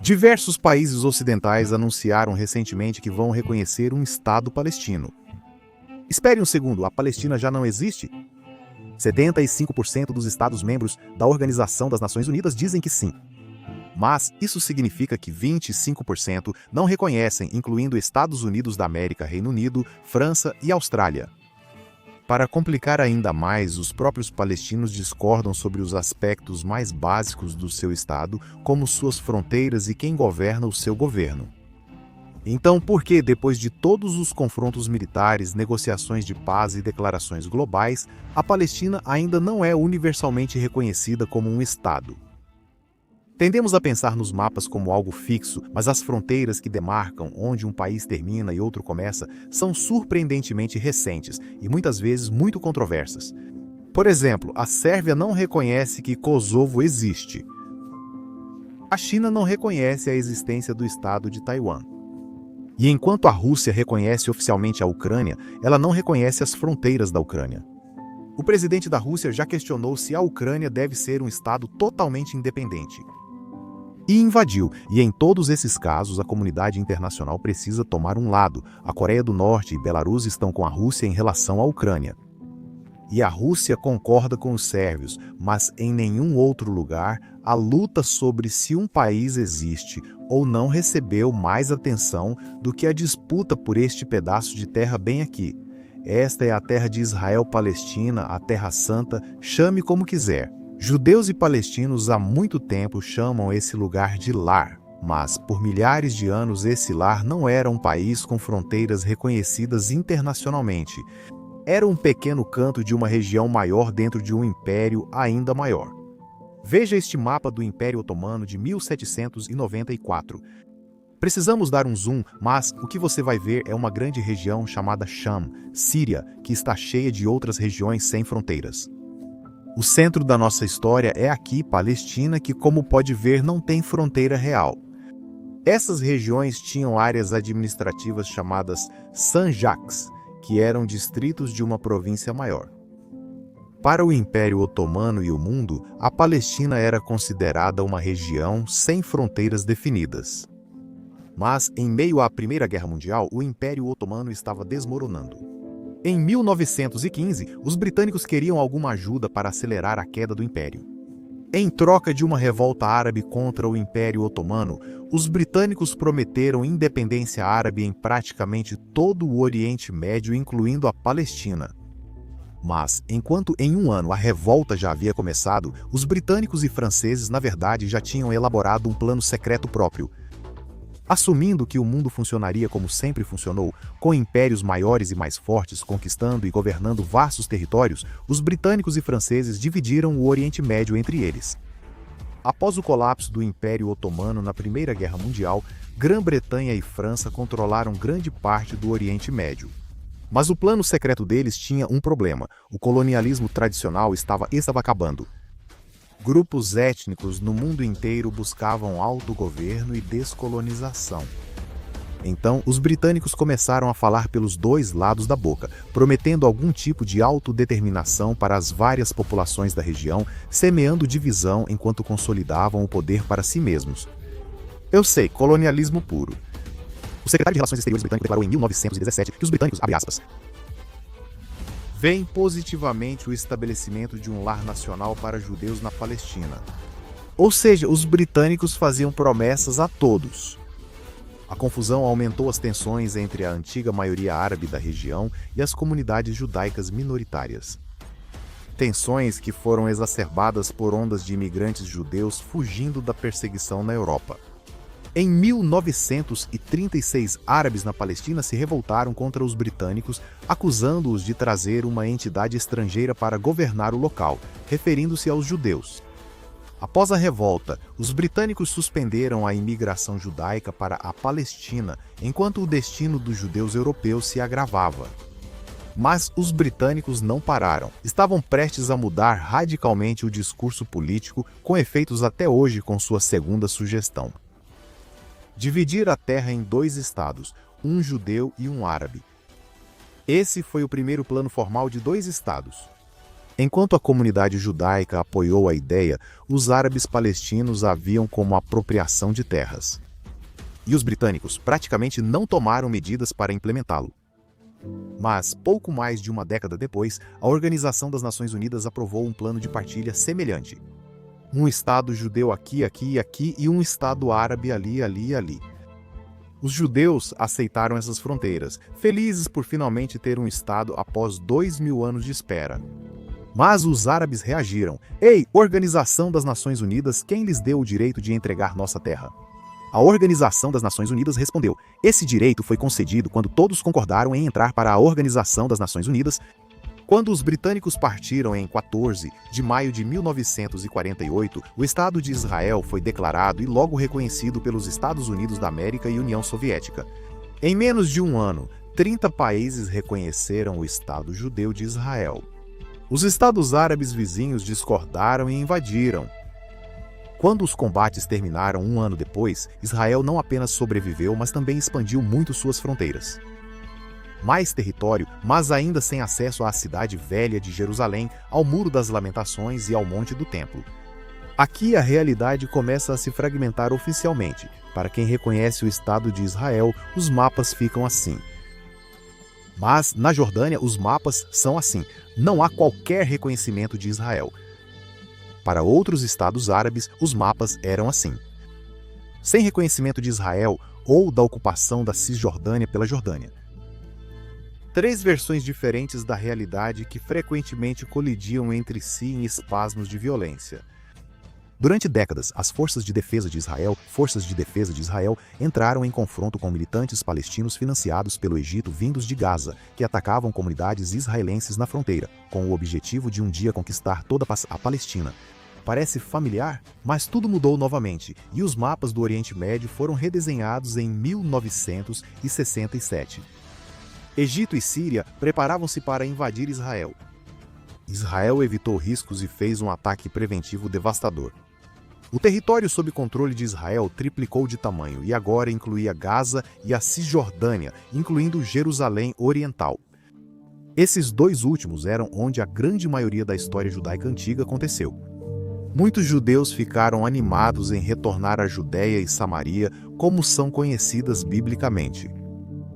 Diversos países ocidentais anunciaram recentemente que vão reconhecer um Estado palestino. Espere um segundo, a Palestina já não existe? 75% dos Estados-membros da Organização das Nações Unidas dizem que sim. Mas isso significa que 25% não reconhecem, incluindo Estados Unidos da América, Reino Unido, França e Austrália. Para complicar ainda mais, os próprios palestinos discordam sobre os aspectos mais básicos do seu Estado, como suas fronteiras e quem governa o seu governo. Então, por que, depois de todos os confrontos militares, negociações de paz e declarações globais, a Palestina ainda não é universalmente reconhecida como um Estado? Tendemos a pensar nos mapas como algo fixo, mas as fronteiras que demarcam onde um país termina e outro começa são surpreendentemente recentes e muitas vezes muito controversas. Por exemplo, a Sérvia não reconhece que Kosovo existe. A China não reconhece a existência do Estado de Taiwan. E enquanto a Rússia reconhece oficialmente a Ucrânia, ela não reconhece as fronteiras da Ucrânia. O presidente da Rússia já questionou se a Ucrânia deve ser um Estado totalmente independente. E invadiu, e em todos esses casos a comunidade internacional precisa tomar um lado. A Coreia do Norte e Belarus estão com a Rússia em relação à Ucrânia. E a Rússia concorda com os sérvios, mas em nenhum outro lugar a luta sobre se um país existe ou não recebeu mais atenção do que a disputa por este pedaço de terra bem aqui. Esta é a terra de Israel-Palestina, a Terra Santa, chame como quiser. Judeus e palestinos há muito tempo chamam esse lugar de lar, mas por milhares de anos esse lar não era um país com fronteiras reconhecidas internacionalmente. Era um pequeno canto de uma região maior dentro de um império ainda maior. Veja este mapa do Império Otomano de 1794. Precisamos dar um zoom, mas o que você vai ver é uma grande região chamada Sham, Síria, que está cheia de outras regiões sem fronteiras. O centro da nossa história é aqui, Palestina, que, como pode ver, não tem fronteira real. Essas regiões tinham áreas administrativas chamadas sanjaks, que eram distritos de uma província maior. Para o Império Otomano e o mundo, a Palestina era considerada uma região sem fronteiras definidas. Mas, em meio à Primeira Guerra Mundial, o Império Otomano estava desmoronando. Em 1915, os britânicos queriam alguma ajuda para acelerar a queda do Império. Em troca de uma revolta árabe contra o Império Otomano, os britânicos prometeram independência árabe em praticamente todo o Oriente Médio, incluindo a Palestina. Mas, enquanto em um ano a revolta já havia começado, os britânicos e franceses, na verdade, já tinham elaborado um plano secreto próprio. Assumindo que o mundo funcionaria como sempre funcionou, com impérios maiores e mais fortes conquistando e governando vastos territórios, os britânicos e franceses dividiram o Oriente Médio entre eles. Após o colapso do Império Otomano na Primeira Guerra Mundial, Grã-Bretanha e França controlaram grande parte do Oriente Médio. Mas o plano secreto deles tinha um problema: o colonialismo tradicional estava acabando. Grupos étnicos no mundo inteiro buscavam autogoverno e descolonização. Então, os britânicos começaram a falar pelos dois lados da boca, prometendo algum tipo de autodeterminação para as várias populações da região, semeando divisão enquanto consolidavam o poder para si mesmos. Eu sei, colonialismo puro. O secretário de Relações Exteriores britânico declarou em 1917 que os britânicos, abre aspas, veem positivamente o estabelecimento de um lar nacional para judeus na Palestina. Ou seja, os britânicos faziam promessas a todos. A confusão aumentou as tensões entre a antiga maioria árabe da região e as comunidades judaicas minoritárias. Tensões que foram exacerbadas por ondas de imigrantes judeus fugindo da perseguição na Europa. Em 1936, árabes na Palestina se revoltaram contra os britânicos, acusando-os de trazer uma entidade estrangeira para governar o local, referindo-se aos judeus. Após a revolta, os britânicos suspenderam a imigração judaica para a Palestina, enquanto o destino dos judeus europeus se agravava. Mas os britânicos não pararam. Estavam prestes a mudar radicalmente o discurso político, com efeitos até hoje com sua segunda sugestão: dividir a terra em dois estados, um judeu e um árabe. Esse foi o primeiro plano formal de dois estados. Enquanto a comunidade judaica apoiou a ideia, os árabes palestinos a viam como apropriação de terras. E os britânicos praticamente não tomaram medidas para implementá-lo. Mas, pouco mais de uma década depois, a Organização das Nações Unidas aprovou um plano de partilha semelhante. Um Estado judeu aqui, aqui e aqui, e um Estado árabe ali, ali e ali. Os judeus aceitaram essas fronteiras, felizes por finalmente ter um Estado após 2000 anos de espera. Mas os árabes reagiram. Ei, Organização das Nações Unidas, quem lhes deu o direito de entregar nossa terra? A Organização das Nações Unidas respondeu: esse direito foi concedido quando todos concordaram em entrar para a Organização das Nações Unidas. Quando os britânicos partiram em 14 de maio de 1948, o Estado de Israel foi declarado e logo reconhecido pelos Estados Unidos da América e União Soviética. Em menos de um ano, 30 países reconheceram o Estado judeu de Israel. Os estados árabes vizinhos discordaram e invadiram. Quando os combates terminaram um ano depois, Israel não apenas sobreviveu, mas também expandiu muito suas fronteiras. Mais território, mas ainda sem acesso à cidade velha de Jerusalém, ao Muro das Lamentações e ao Monte do Templo. Aqui a realidade começa a se fragmentar oficialmente. Para quem reconhece o Estado de Israel, os mapas ficam assim. Mas, na Jordânia, os mapas são assim. Não há qualquer reconhecimento de Israel. Para outros estados árabes, os mapas eram assim. Sem reconhecimento de Israel ou da ocupação da Cisjordânia pela Jordânia. 3 versões diferentes da realidade que frequentemente colidiam entre si em espasmos de violência. Durante décadas, as forças de defesa de Israel entraram em confronto com militantes palestinos financiados pelo Egito vindos de Gaza, que atacavam comunidades israelenses na fronteira, com o objetivo de um dia conquistar toda a Palestina. Parece familiar, mas tudo mudou novamente, e os mapas do Oriente Médio foram redesenhados em 1967. Egito e Síria preparavam-se para invadir Israel. Israel evitou riscos e fez um ataque preventivo devastador. O território sob controle de Israel triplicou de tamanho e agora incluía Gaza e a Cisjordânia, incluindo Jerusalém Oriental. Esses 2 últimos eram onde a grande maioria da história judaica antiga aconteceu. Muitos judeus ficaram animados em retornar à Judéia e Samaria, como são conhecidas biblicamente.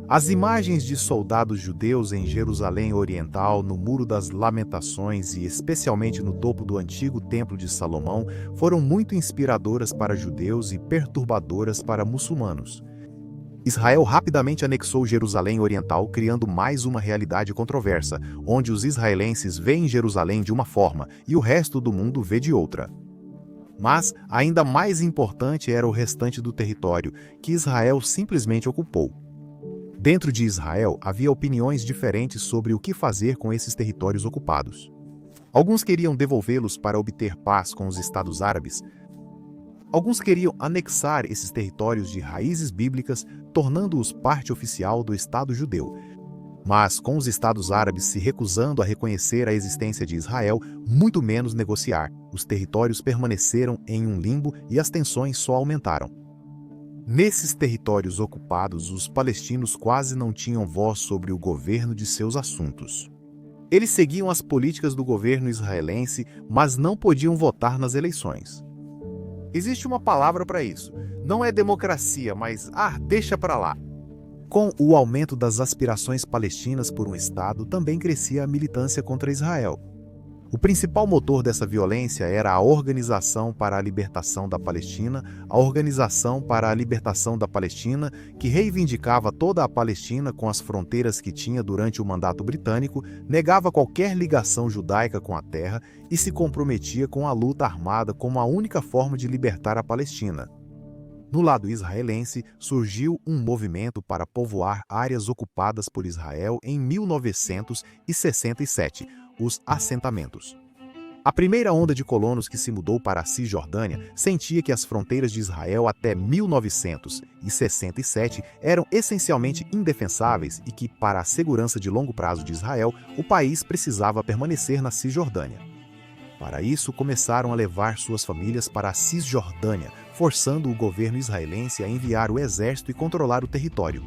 As imagens de soldados judeus em Jerusalém Oriental, no Muro das Lamentações e especialmente no topo do antigo Templo de Salomão foram muito inspiradoras para judeus e perturbadoras para muçulmanos. Israel rapidamente anexou Jerusalém Oriental, criando mais uma realidade controversa, onde os israelenses veem Jerusalém de uma forma e o resto do mundo vê de outra. Mas, ainda mais importante era o restante do território, que Israel simplesmente ocupou. Dentro de Israel, havia opiniões diferentes sobre o que fazer com esses territórios ocupados. Alguns queriam devolvê-los para obter paz com os estados árabes. Alguns queriam anexar esses territórios de raízes bíblicas, tornando-os parte oficial do Estado judeu. Mas, com os estados árabes se recusando a reconhecer a existência de Israel, muito menos negociar, os territórios permaneceram em um limbo e as tensões só aumentaram. Nesses territórios ocupados, os palestinos quase não tinham voz sobre o governo de seus assuntos. Eles seguiam as políticas do governo israelense, mas não podiam votar nas eleições. Existe uma palavra para isso. Não é democracia, mas deixa para lá. Com o aumento das aspirações palestinas por um Estado, também crescia a militância contra Israel. O principal motor dessa violência era a Organização para a Libertação da Palestina, a Organização para a Libertação da Palestina, que reivindicava toda a Palestina com as fronteiras que tinha durante o mandato britânico, negava qualquer ligação judaica com a terra e se comprometia com a luta armada como a única forma de libertar a Palestina. No lado israelense, surgiu um movimento para povoar áreas ocupadas por Israel em 1967, os assentamentos. A primeira onda de colonos que se mudou para a Cisjordânia sentia que as fronteiras de Israel até 1967 eram essencialmente indefensáveis e que, para a segurança de longo prazo de Israel, o país precisava permanecer na Cisjordânia. Para isso, começaram a levar suas famílias para a Cisjordânia, forçando o governo israelense a enviar o exército e controlar o território.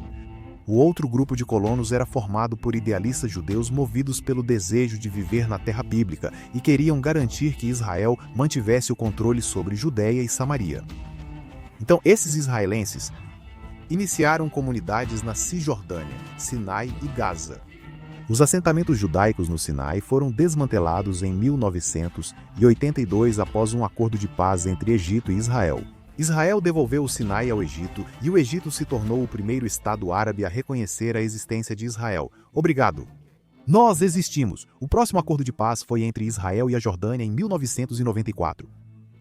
O outro grupo de colonos era formado por idealistas judeus movidos pelo desejo de viver na terra bíblica e queriam garantir que Israel mantivesse o controle sobre Judeia e Samaria. Então, esses israelenses iniciaram comunidades na Cisjordânia, Sinai e Gaza. Os assentamentos judaicos no Sinai foram desmantelados em 1982 após um acordo de paz entre Egito e Israel. Israel devolveu o Sinai ao Egito e o Egito se tornou o primeiro Estado árabe a reconhecer a existência de Israel. Obrigado. Nós existimos. O próximo acordo de paz foi entre Israel e a Jordânia em 1994.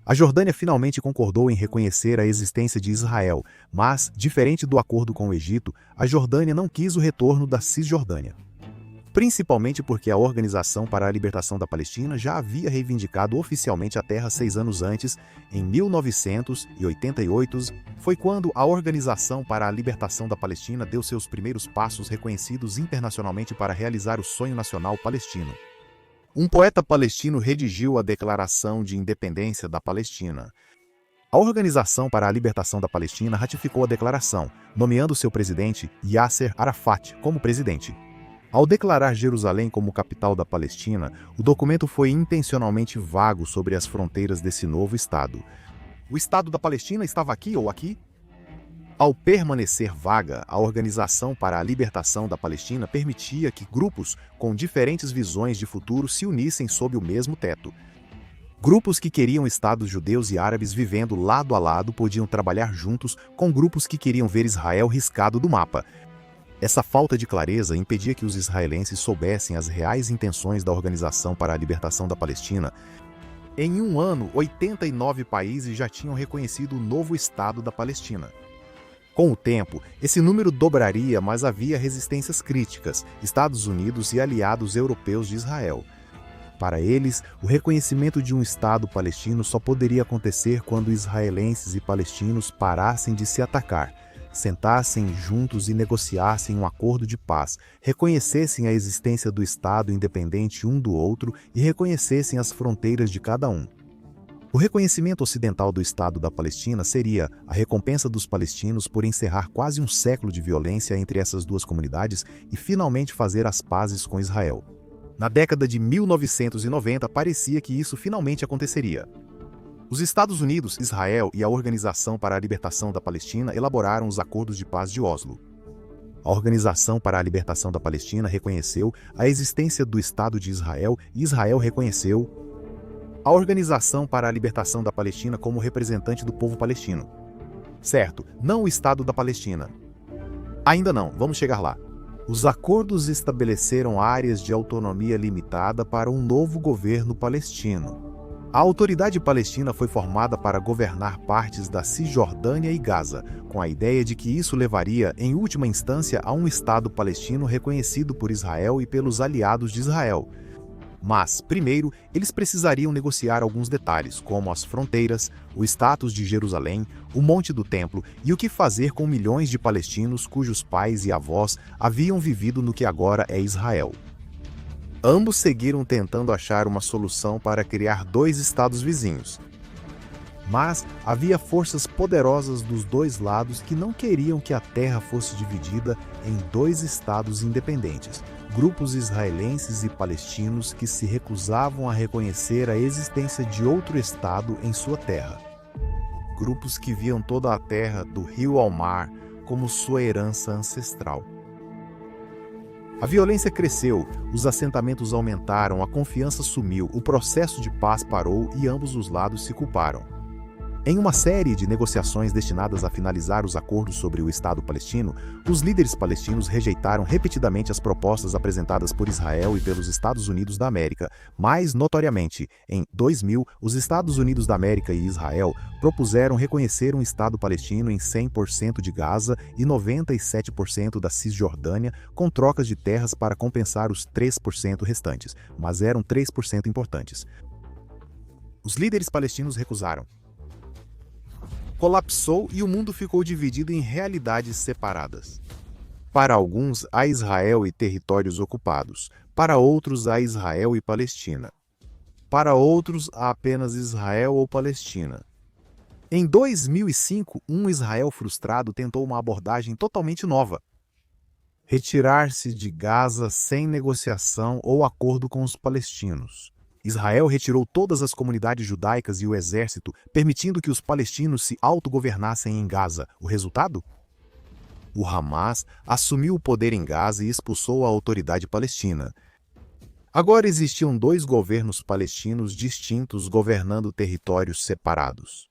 A Jordânia finalmente concordou em reconhecer a existência de Israel, mas, diferente do acordo com o Egito, a Jordânia não quis o retorno da Cisjordânia. Principalmente porque a Organização para a Libertação da Palestina já havia reivindicado oficialmente a terra 6 anos antes, em 1988, foi quando a Organização para a Libertação da Palestina deu seus primeiros passos reconhecidos internacionalmente para realizar o sonho nacional palestino. Um poeta palestino redigiu a Declaração de Independência da Palestina. A Organização para a Libertação da Palestina ratificou a declaração, nomeando seu presidente, Yasser Arafat, como presidente. Ao declarar Jerusalém como capital da Palestina, o documento foi intencionalmente vago sobre as fronteiras desse novo Estado. O Estado da Palestina estava aqui ou aqui? Ao permanecer vaga, a Organização para a Libertação da Palestina permitia que grupos com diferentes visões de futuro se unissem sob o mesmo teto. Grupos que queriam estados judeus e árabes vivendo lado a lado podiam trabalhar juntos com grupos que queriam ver Israel riscado do mapa. Essa falta de clareza impedia que os israelenses soubessem as reais intenções da Organização para a Libertação da Palestina. Em um ano, 89 países já tinham reconhecido o novo Estado da Palestina. Com o tempo, esse número dobraria, mas havia resistências críticas, Estados Unidos e aliados europeus de Israel. Para eles, o reconhecimento de um Estado palestino só poderia acontecer quando israelenses e palestinos parassem de se atacar, sentassem juntos e negociassem um acordo de paz, reconhecessem a existência do Estado independente um do outro e reconhecessem as fronteiras de cada um. O reconhecimento ocidental do Estado da Palestina seria a recompensa dos palestinos por encerrar quase um século de violência entre essas duas comunidades e finalmente fazer as pazes com Israel. Na década de 1990, parecia que isso finalmente aconteceria. Os Estados Unidos, Israel e a Organização para a Libertação da Palestina elaboraram os Acordos de Paz de Oslo. A Organização para a Libertação da Palestina reconheceu a existência do Estado de Israel e Israel reconheceu a Organização para a Libertação da Palestina como representante do povo palestino. Certo, não o Estado da Palestina. Ainda não, vamos chegar lá. Os acordos estabeleceram áreas de autonomia limitada para um novo governo palestino. A Autoridade Palestina foi formada para governar partes da Cisjordânia e Gaza, com a ideia de que isso levaria, em última instância, a um Estado palestino reconhecido por Israel e pelos aliados de Israel. Mas, primeiro, eles precisariam negociar alguns detalhes, como as fronteiras, o status de Jerusalém, o Monte do Templo e o que fazer com milhões de palestinos cujos pais e avós haviam vivido no que agora é Israel. Ambos seguiram tentando achar uma solução para criar dois estados vizinhos. Mas havia forças poderosas dos dois lados que não queriam que a terra fosse dividida em dois estados independentes, grupos israelenses e palestinos que se recusavam a reconhecer a existência de outro estado em sua terra. Grupos que viam toda a terra, do rio ao mar, como sua herança ancestral. A violência cresceu, os assentamentos aumentaram, a confiança sumiu, o processo de paz parou e ambos os lados se culparam. Em uma série de negociações destinadas a finalizar os acordos sobre o Estado palestino, os líderes palestinos rejeitaram repetidamente as propostas apresentadas por Israel e pelos Estados Unidos da América. Mais notoriamente, em 2000, os Estados Unidos da América e Israel propuseram reconhecer um Estado palestino em 100% de Gaza e 97% da Cisjordânia, com trocas de terras para compensar os 3% restantes, mas eram 3% importantes. Os líderes palestinos recusaram. Colapsou e o mundo ficou dividido em realidades separadas. Para alguns, há Israel e territórios ocupados. Para outros, há Israel e Palestina. Para outros, há apenas Israel ou Palestina. Em 2005, um Israel frustrado tentou uma abordagem totalmente nova. Retirar-se de Gaza sem negociação ou acordo com os palestinos. Israel retirou todas as comunidades judaicas e o exército, permitindo que os palestinos se autogovernassem em Gaza. O resultado? O Hamas assumiu o poder em Gaza e expulsou a autoridade palestina. Agora existiam dois governos palestinos distintos governando territórios separados.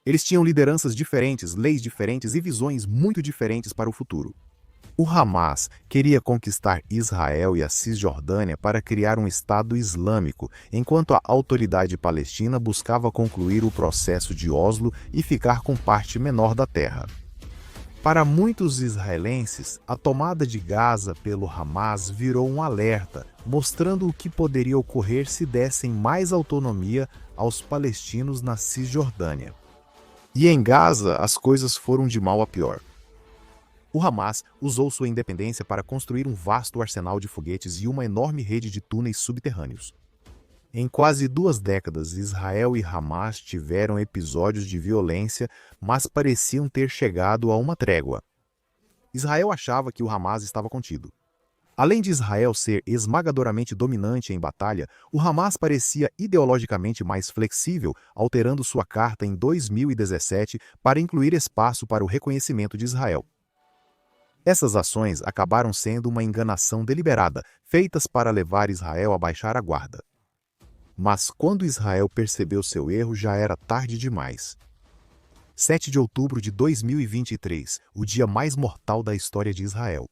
Eles tinham lideranças diferentes, leis diferentes e visões muito diferentes para o futuro. O Hamas queria conquistar Israel e a Cisjordânia para criar um Estado Islâmico, enquanto a autoridade palestina buscava concluir o processo de Oslo e ficar com parte menor da terra. Para muitos israelenses, a tomada de Gaza pelo Hamas virou um alerta, mostrando o que poderia ocorrer se dessem mais autonomia aos palestinos na Cisjordânia. E em Gaza, as coisas foram de mal a pior. O Hamas usou sua independência para construir um vasto arsenal de foguetes e uma enorme rede de túneis subterrâneos. Em quase 2 décadas, Israel e Hamas tiveram episódios de violência, mas pareciam ter chegado a uma trégua. Israel achava que o Hamas estava contido. Além de Israel ser esmagadoramente dominante em batalha, o Hamas parecia ideologicamente mais flexível, alterando sua carta em 2017 para incluir espaço para o reconhecimento de Israel. Essas ações acabaram sendo uma enganação deliberada, feitas para levar Israel a baixar a guarda. Mas quando Israel percebeu seu erro, já era tarde demais. 7 de outubro de 2023, o dia mais mortal da história de Israel.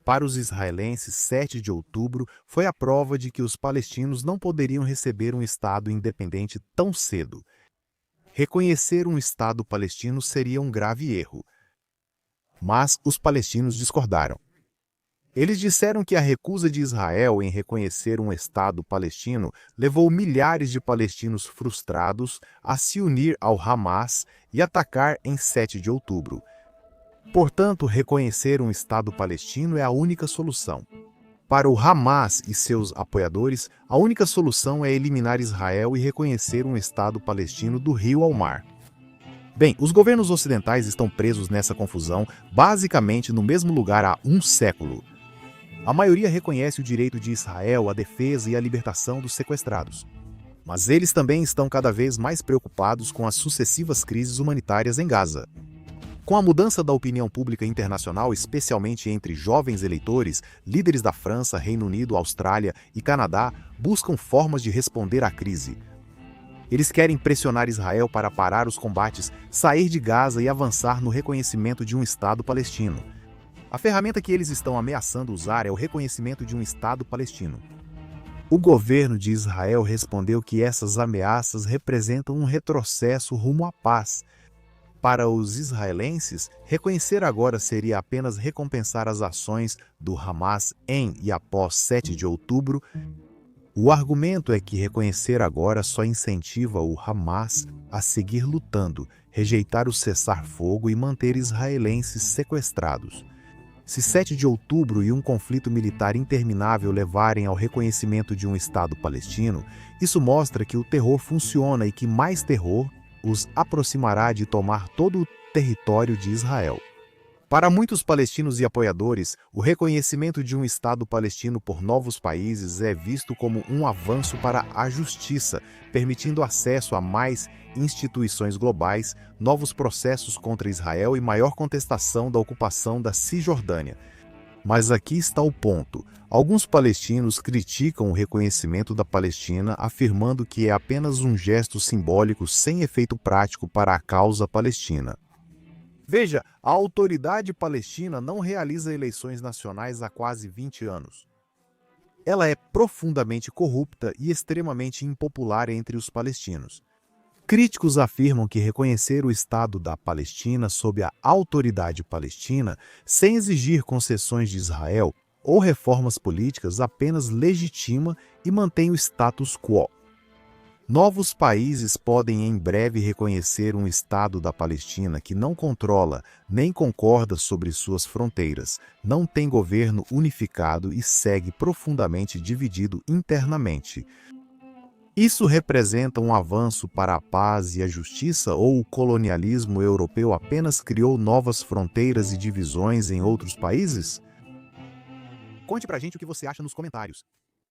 Para os israelenses, 7 de outubro foi a prova de que os palestinos não poderiam receber um Estado independente tão cedo. Reconhecer um Estado palestino seria um grave erro. Mas os palestinos discordaram. Eles disseram que a recusa de Israel em reconhecer um Estado palestino levou milhares de palestinos frustrados a se unir ao Hamas e atacar em 7 de outubro. Portanto, reconhecer um Estado palestino é a única solução. Para o Hamas e seus apoiadores, a única solução é eliminar Israel e reconhecer um Estado palestino do rio ao mar. Bem, os governos ocidentais estão presos nessa confusão, basicamente no mesmo lugar há um século. A maioria reconhece o direito de Israel à defesa e à libertação dos sequestrados. Mas eles também estão cada vez mais preocupados com as sucessivas crises humanitárias em Gaza. Com a mudança da opinião pública internacional, especialmente entre jovens eleitores, líderes da França, Reino Unido, Austrália e Canadá buscam formas de responder à crise. Eles querem pressionar Israel para parar os combates, sair de Gaza e avançar no reconhecimento de um Estado palestino. A ferramenta que eles estão ameaçando usar é o reconhecimento de um Estado palestino. O governo de Israel respondeu que essas ameaças representam um retrocesso rumo à paz. Para os israelenses, reconhecer agora seria apenas recompensar as ações do Hamas em e após 7 de outubro. O argumento é que reconhecer agora só incentiva o Hamas a seguir lutando, rejeitar o cessar-fogo e manter israelenses sequestrados. Se 7 de outubro e um conflito militar interminável levarem ao reconhecimento de um Estado palestino, isso mostra que o terror funciona e que mais terror os aproximará de tomar todo o território de Israel. Para muitos palestinos e apoiadores, o reconhecimento de um Estado palestino por novos países é visto como um avanço para a justiça, permitindo acesso a mais instituições globais, novos processos contra Israel e maior contestação da ocupação da Cisjordânia. Mas aqui está o ponto. Alguns palestinos criticam o reconhecimento da Palestina, afirmando que é apenas um gesto simbólico sem efeito prático para a causa palestina. Veja, a autoridade palestina não realiza eleições nacionais há quase 20 anos. Ela é profundamente corrupta e extremamente impopular entre os palestinos. Críticos afirmam que reconhecer o Estado da Palestina sob a autoridade palestina, sem exigir concessões de Israel ou reformas políticas, apenas legitima e mantém o status quo. Novos países podem em breve reconhecer um Estado da Palestina que não controla nem concorda sobre suas fronteiras, não tem governo unificado e segue profundamente dividido internamente. Isso representa um avanço para a paz e a justiça, ou o colonialismo europeu apenas criou novas fronteiras e divisões em outros países? Conte pra gente o que você acha nos comentários.